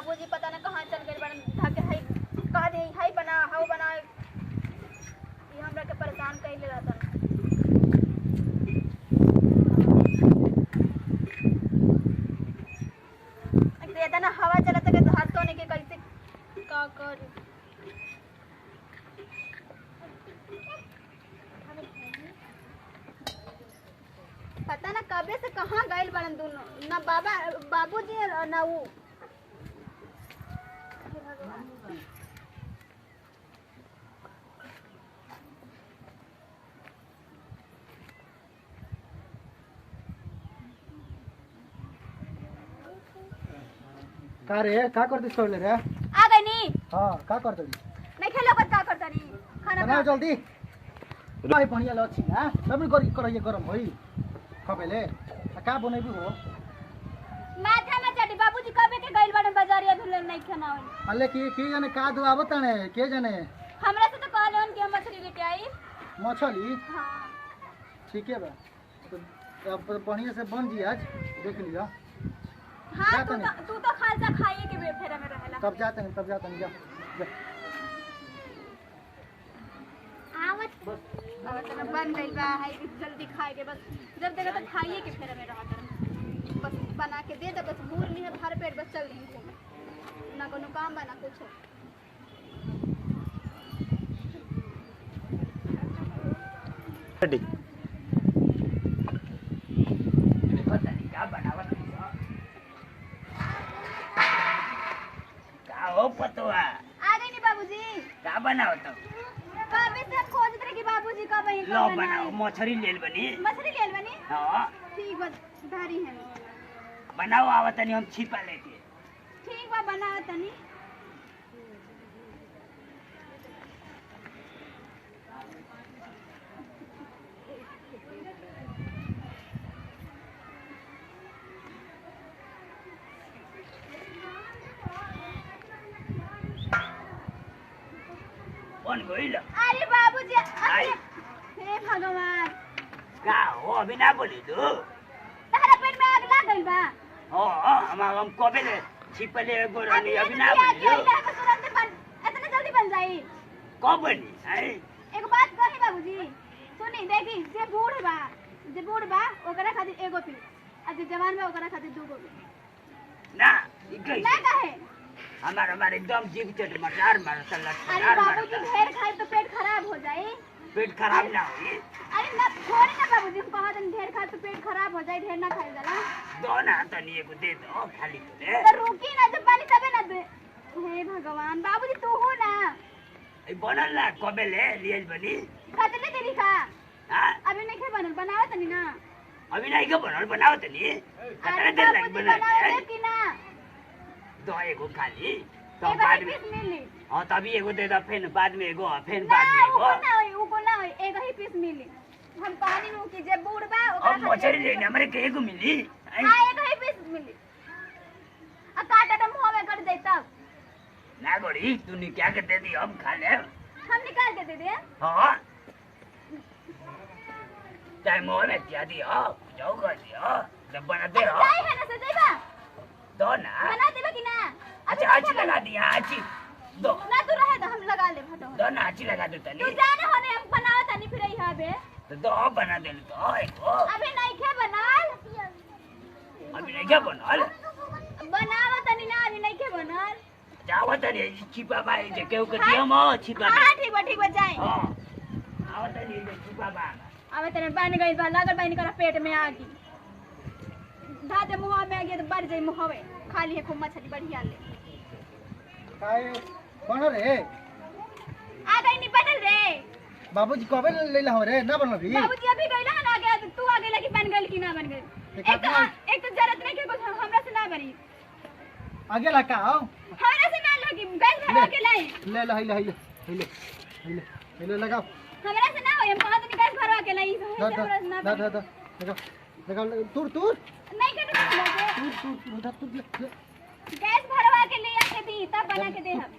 बाबूजी पता ना कहाँ चल गए बड़न धाके हाई कह दे हाई बना हाउ बना ये हमरा के परेशान कइले रहता एक तो ना हवा चलत के हर तो ने के कैसे का कर पता ना कबे से कहाँ गइल बड़न दोनों ना बाबा बाबूजी ना वो का रे का करतीस छोड़ ले रे आ गई नी हां का करतली नहीं खेलो बत का करता नी खाना बनाओ जल्दी भाई बढ़िया लच्छी हां सब करइए गरम होई खबेले का बनेबी हो माथा में चढ़ी बाबूजी कबे के गइल बड़न बाजारिया भी नहीं खाना होई अल्ले की जाने का दो आवतने के जाने हमरा से तो कहले उनके हम मछली लेके आई मछली हां ठीक है बा तो अब बढ़िया से बन जी आज देख लिया हां तू तो खालसा खाइए के फेरा में रहेला तब जाते हैं जा आवत बन गइल बा है जल्दी खाए के बस जब देखा तो खाइए के फेरा में रहत बस बना के दे दे बस भूल नहीं है भर पेट बस चल रही घूमे ना कोनो काम बना कुछ रेडी पता नहीं क्या बनावत का हो पतवा आ गई नी बाबूजी का बनावत कबे से खोजत रहे कि बाबूजी कब आई लो बनाओ मछरी लेल बनी मछली लेल बनी हां ठीक बा धारी है बनाओ आवत नहीं हम छिपा लेके ठीक बा बना तनी कौन गइल अरे बाबूजी आई। हे भगवान का हो अभी ना बोली तू तहरा पेट में आग लग गइल बा हो हम कबे ले छिपले गोरानी अभी ना बोली बोली तुरंत बन इतना जल्दी बन जाई कब बनी है एक बात कही बाबूजी सुनी देखी जे बूढ़ बा ओकरा खातिर एगो पी आ जे जवान बा ओकरा खातिर दूगो पी ना ई ना कैसे कहे हमारे एकदम जीव चट मटार मारता अरे लटकार बाबूजी मारता ढेर खाए तो पेट खराब हो जाए पेट खराब ना होई अरे ना थोड़ी ना बाबूजी हम कहत हन ढेर खाए तो पेट खराब हो जाए ढेर ना खाए जाला दो ना तनी एगो दे दो खाली तो तो रुकी ना जब पानी तबे ना दे हे भगवान बाबूजी तू हो ना ए बनल ना कबे ले लियल बनी कतले देरी खा हां अभी नहीं खे बनल बनावे तनी ना अभी नहीं के बनल बनाओ तनी अरे कतरे देर लग बाबूजी बना बनावे कि ना दो एगो खाली तो एगो बाद ही में पीस मिली हां तभी एगो दे दो फिर बाद में एगो फिर ना बाद में एगो उको ना होई एगो ही पीस मिली हम कहनी नु कि जे बूढ़ बा ओकरा अब मछली लेने हमरे के एगो मिली हां एगो ही पीस मिली आ काटा तो मुंह में कर दे तब ना गोरी तूने क्या कर दे दी हम खा ले हम निकाल के दे दे हां चाहे मोह में क्या दिया जाओ कर दिया जब बना दे हो चाय है ना सजेबा दो ना बना देबा कि ना अच्छा आची लगा दिया आची दो ना तू रहे तो हम लगा ले फटो दो ना आची लगा दो तू तनी जाने होने हम बनाओ तनी फिर यहाँ पे तो दो बना दे तो एगो अभी नहीं खे बनाल अभी नहीं क्या बनल बनावा तनी ना अभी नहीं खे बनाल जाओ तनी छिपा बाई जे केहू के दियो म छिपा हाँ ठीक बा जाए हां आओ तनी जे छिपा बा अब तेरे बन गई बा लागल बन कर पेट में आगी धाते मुंह में आ गया तो बढ़ जाई मुंहवे खाली है खूब मछली बढ़िया ले काय बन रे आ गई नहीं बनल रे बाबूजी कबे ले ला रे ना बनल भी बाबूजी अभी गइला ना आ गया तो तू आ गइला कि बन गइल कि ना बन गइल एक तो जरूरत नहीं के कुछ हमरा से ना बनी आगे ला का आओ हमरा से ना लगी गैस भरवा के लाई ले ले लगाओ हमरा से ना हो हम कहत नहीं गैस भरवा के लाई दा तुर नहीं के गैस भरवा के ले आके दी तब बना के दे हम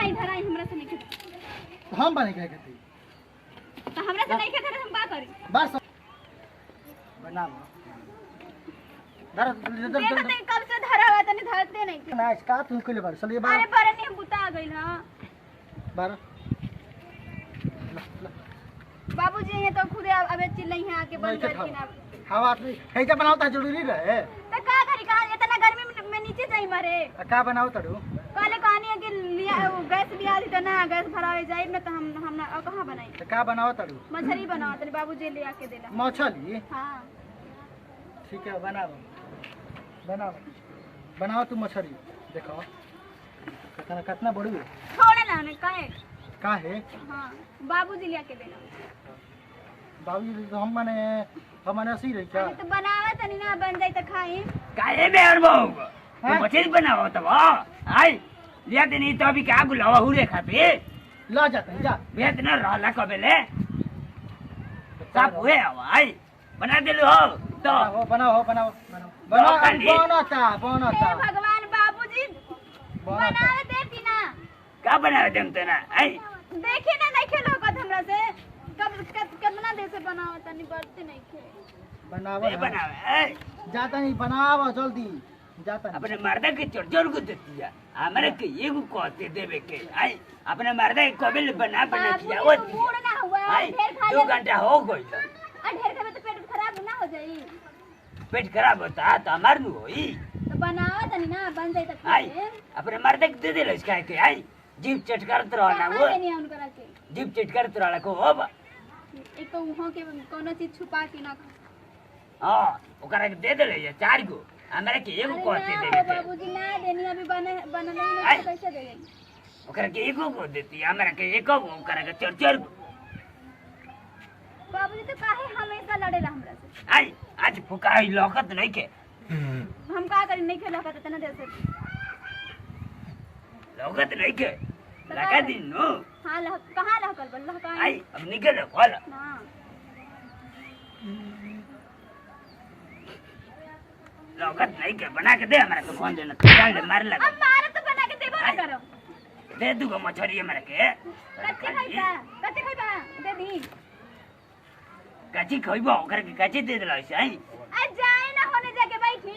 आई धराई हमरा से नहीं के हम बने के कहती तो हमरा से नहीं के हम बा करी बस बना धर देखत है कब से धरा हुआ तनी धरते नहीं थे। ना का तू कइले बार चलिए अरे बार बरे नहीं बुता गइल हां। बार बाबूजी ये तो खुद अबे चिल्लाई है आके बंद कर ना। हवा नहीं कैसे बनावता जरूरी रहे तो का करी का इतना गर्मी में नीचे जाई मारे। का बनाओ तड़ू काले कहानी है कि लिया गैस लिया दी तो ना गैस भरावे जाई ना तो हम ना कहां बनाई। तो का बनाओ तड़ू मछली बनाओ तनी बाबूजी ले आके देला। मछली हां ठीक है बनाओ बनाओ बनाओ तू मछली देखो कितना कितना बड़ी है छोड़े ना ने का है हां बाबूजी ले आके देला। बाबूजी तो हम माने ऐसी रही क्या तो बनावे तनी ना बन जाई तो खाई। काहे बे और बहु तू मछली बनाओ तब आई लिया ते नहीं तो अभी क्या गुलावा हुरे खाते ला जाता है जा बेत न रहला कबेले सब हुए आई बना देलु हो तो बनाओ हे भगवान बाबूजी बनावे देती ना का बनावे देम त ना आई देखे ना नहीं खेलो कद हमरा से कब कितना देर से बनाओ तनी बढ़ते नहीं खे ए बनावे ए जाता नहीं बनाओ जल्दी जाता नहीं अपने मर्दा के चोर को देती है हमारे के एगो कहते देवे के आई अपने मर्दा के कबेल बना किया वो मूड ना हुआ आई ढेर खा 2 घंटा हो गई और ढेर खावे तो पेट खराब ना हो जाई। पेट खराब होता तो हमार नु होई तो बनाओ तनी ना बन जाई तो आई अपने मर्दा के दे देले इसका के आई जीभ चटकारत रहला वो नहीं उन करा के जीभ चटकारत रहला को हो एक तो वहां के कोनो चीज छुपा के ना हां ओकरा के दे देले ये 4 गो हमरा के एगो कहते देवे के बाबूजी ना देनी अभी बनले नहीं तो कैसे दे गई ओकरा के एगो को देती हमरा के एको गो ओकरा के 4 गो बाबूजी तो काहे हमेशा लड़ेला हमरा से। आई आज फुकाई लौकत नहीं के हम का करी नहीं खेला का तना देर से लौकत नहीं के लगा दिन नो हां कहां लहकल बल्ला का आई अब निकल खोल ना लौकत नहीं के बना के दे हमरा के फोन देना डाल दे मार लगा अब मारे तो बना के देबो ना करो दे दूगो मछली हमरा के कच्चे खाइबा दे दी कच्ची खइबो ओकरा के कच्ची दे देला से आई आ जाए ना होने जाके बैठी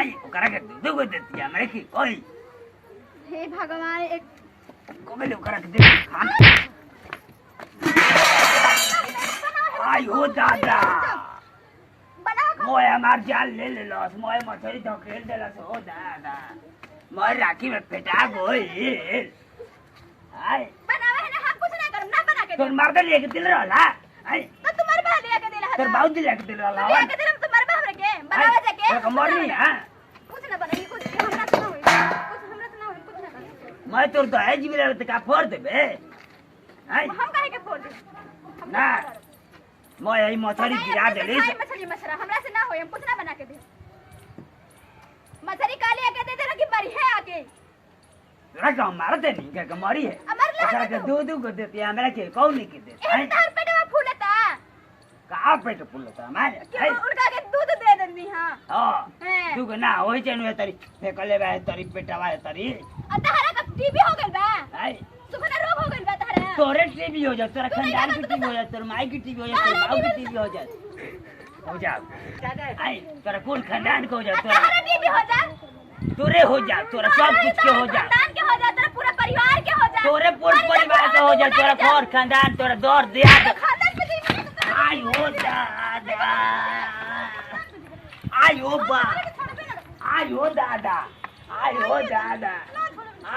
आई ओकरा के दूगो देती हमरा के ओई हे भगवान एक कोबेले ओकरा के दे खाना आई हो दादा मोय हमार जाल ले ले लस मोय मछली धकेल देलस हो दादा मोय राखी में पेटा गोई आई बनावे है ना हम कुछ ना करम ना बना के तोर मार दे लेके दिल रहला आई तो तुम्हारे बा लिया के देला तोर बाऊ दिल लेके दिल रहला लिया के देला तुम्हारे बा हमरा के बनावे जाके तोर मरनी हां कुछ ना बनाई कुछ हमरा से ना होई कुछ हमरा से ना होई कुछ ना कर मैं तोर दहेज मिले त का फोड़ देबे आई हम काहे के फोड़ दे ना मोय आई मछली गिरा देली मछली मछरा हमरा से ना होई हम कुछ ना बना के दे मछली काले आके दे देला कि मरी है आके तोरा का मार दे नहीं का मरी है अमर ला ओकरा के दो को देती है हमरा के कौन नहीं के दे ए तार पेट में फूलता का पेट फूलता हमारे क्यों उनका के दूध दे देनी हां हां तू ना होई चनु तरी फेकले बा तरी पेटवा तरी आ तहरा का टीबी हो गइल बा आई सुखना रोग हो गइल बा तहरा तोरे टीबी हो जा तोरा खानदान की टीबी हो जा तोर माई की टीबी हो जा तोर बाऊ की टीबी हो जा आई तोरा कौन खानदान को हो जा तहरा टीबी हो जा तोरे हो जा तोरा सब कुछ के हो जा खानदान के हो जा तेरा पूरा परिवार के हो जा तोरे पूरे परिवार के हो जा तोरा घर खानदान तोरा दौर दिया खानदान पे टीबी आई हो दादा आई हो बा आई हो दादा आई हो दादा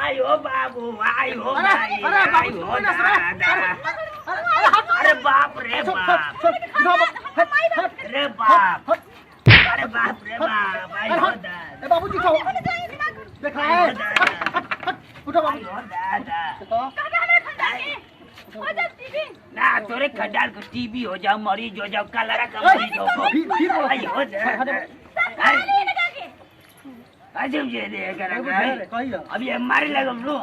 आई हो बाबू आई हो भाई आई हो दादा अरे बाप रे बाप रे बाप अरे बाप रे बाप आई हो दादा बाबूजी खाओ देखा है उठो आई हो दादा हो जा टीबी ना तोरे खड्डाल को टीबी हो जाओ मरीज हो जाओ कलरा का मरीज हो आई हो दादा अजब जे दे करा अभी हमारे लगम लो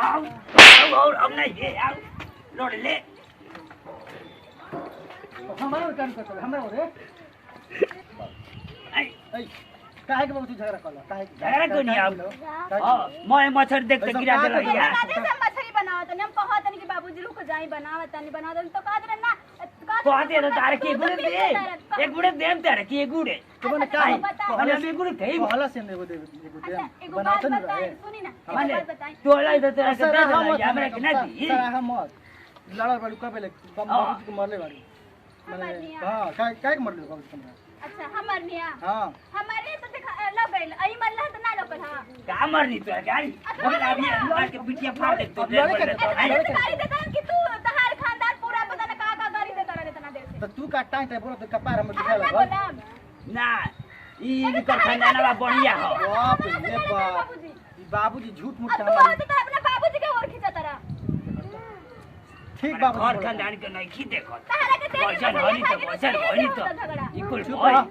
आओ और अब नहीं ये आओ लोड ले हमारा काम करतो हमरा रे आई काहे के बाबू झगड़ा करला काहे झगड़ा क्यों नहीं आओ मैं मच्छर देख के गिरा देला यार मछली बनाओ तो हम कहत नहीं कि बाबूजी रुक जाई बनावत तनी बना दे तो कह दे ना कहते तो तारे के गुड़े दे एक गुड़े देम तारे के गुड़े तो मैंने काहे हम भी गुड़े थे पहला से एगो दे बनाते नहीं रहे सुनी ना माने एक बात बताई तोला इधर तेरा के दे दिया हमरा के ना दी सराहा मत लड़ा बालू का पहले बाबूजी को मारले बाड़ी माने हां काय मरले बाबूजी हमरा अच्छा हमर मियां हां हमारे तो देखा लग गइल आई मरला तो ना लगल हां का मरनी तो गाड़ी हम अभी मार के बिटिया फाड़ दे तो गाड़ी देता कि तू तहार खानदान पूरा पता ना का गाड़ी देता रहे इतना देर से तो तू का टाइम बोलो तो कपार हम दिखा ना लगा बोलम ना ई कर खानदानवा बढ़िया हो बाप रे बाप बाबूजी बाबूजी झूठ मूठ अब तू हमारे आज तो अपने बाबूजी के ओर खींचा तरा ठीक बाबू और खानदान के नहीं की देखो तहरा के देख वचन होनी तो वचन होनी तो इकुल चुप होई रह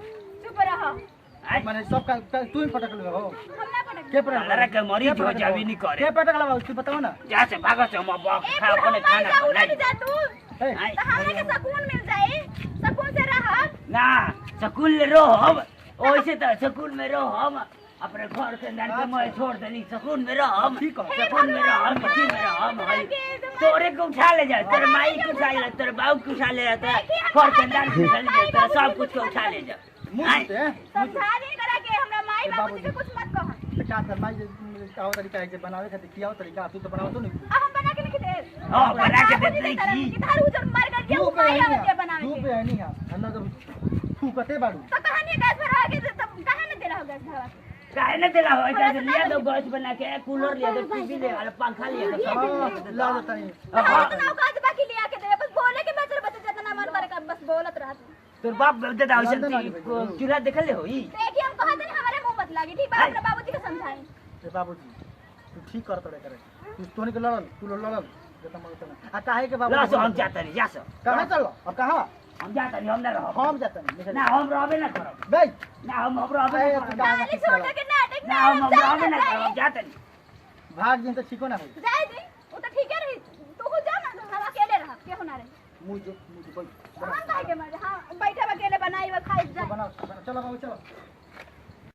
चुप रह माने सब का तू ही पटक ले हो हम ना पड़े के पटक लड़ा के मरीज हो जावी नहीं करे के पटक लगा तू बताओ ना जा से भागो से हम खा अपने खाना बनाई जा तू ए तो हमने के सुकून मिल जाए सुकून से रह ना सकूल ले रहो हम ओइसे तो सकूल में रहो हम अपने घर के अंदर के मैं छोड़ देनी सकून में रहो हम ठीक है सकून में रहो हम ठीक में रहो हम हई तोरे को उठा ले जा तेरे माई को उठा ले तेरे बाबू को उठा ले जा तेरे घर के अंदर को उठा ले जा तेरे सब कुछ को उठा ले जा मुंह से समझा दे करा के हमरा माई बाबूजी के कुछ मत कह तो का कर माई का तरीका है जे बनावे खातिर किया तरीका तू तो बनाओ तो नहीं अब हम बना के नहीं दे हां बना के दे रही थी किधर उधर मार करके तू वो पे माई नहीं आवत बनावे तू के पे नहीं है अन्ना तो तू कते बाड़ू तो कहानी गैस भरा के तब कहां न दे रहा गैस भरा काहे न देला हो ऐसा लिया दो गैस बना के कूलर लिया दो टीवी ले और पंखा लिया दो सब ला देता नहीं तो ना काज बाकी लिया के दे बस बोले के बचर बचर जितना मन करे का बस बोलत रहा तोर बाप बोलते था औसन चूल्हा देखले होई देखिए हम कहत नहीं हमारे मुंह मत लागी ठीक बा अपने बाबूजी के समझाई ए बाबूजी तू ठीक कर तोड़े करे तू तोने के लड़ल तू लड़ल जता मगत ना आ काहे के बाबू ला सो हम जाता नहीं जा सो कहां चलो अब कहां हम जाता नहीं हम ना रहो हम जाता नहीं ना हम रहबे ना करब बे ना हम रहबे ए, ना तू करब कहां खाली छोड़ के नाटक ना हम रहबे ना करब जाता नहीं भाग दिन तो ठीको ना होई जाए दी वो तो ठीक है रही तू खुद जा ना हम अकेले रह के होना रे मुझे हम काहे के मर हां बैठे अकेले बनाई व खाई जा बनाओ चलो बाबू चलो